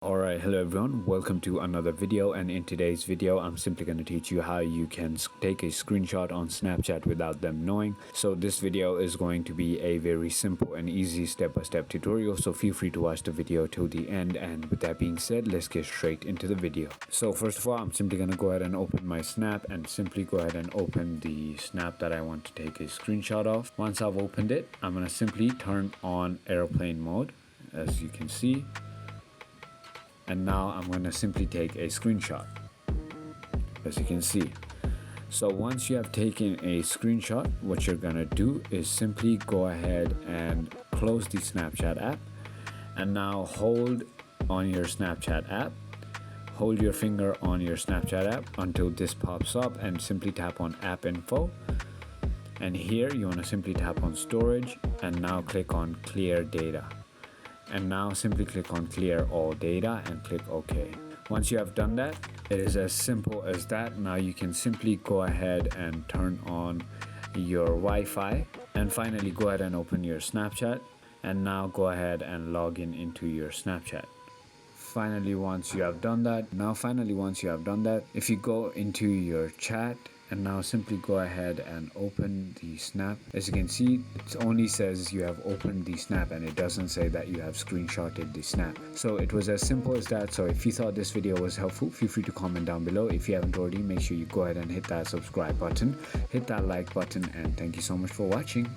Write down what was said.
Alright, hello everyone, welcome to another video, and in today's video I'm simply going to teach you how you can take a screenshot on Snapchat without them knowing. So this video is going to be a very simple and easy step-by-step tutorial, so feel free to watch the video till the end. And with that being said, let's get straight into the video. So first of all, I'm simply going to go ahead and open my Snap and simply go ahead and open the Snap that I want to take a screenshot of. Once I've opened it, I'm going to simply turn on airplane mode, as you can see. And now I'm going to simply take a screenshot, as you can see. So once you have taken a screenshot, what you're going to do is simply go ahead and close the Snapchat app, and now hold on your Snapchat app. Hold your finger on your Snapchat app until this pops up and simply tap on app info. And here you want to simply tap on storage and now click on clear data. And now simply click on clear all data and click OK. Once you have done that, it is as simple as that. Now you can simply go ahead and turn on your Wi-Fi, and finally go ahead and open your Snapchat, and now go ahead and log in into your Snapchat. Finally, once you have done that, if you go into your chat and now simply go ahead and open the Snap, as you can see, it only says you have opened the Snap and it doesn't say that you have screenshotted the Snap. So it was as simple as that. So if you thought this video was helpful, feel free to comment down below. If you haven't already, make sure you go ahead and hit that subscribe button, hit that like button, and thank you so much for watching.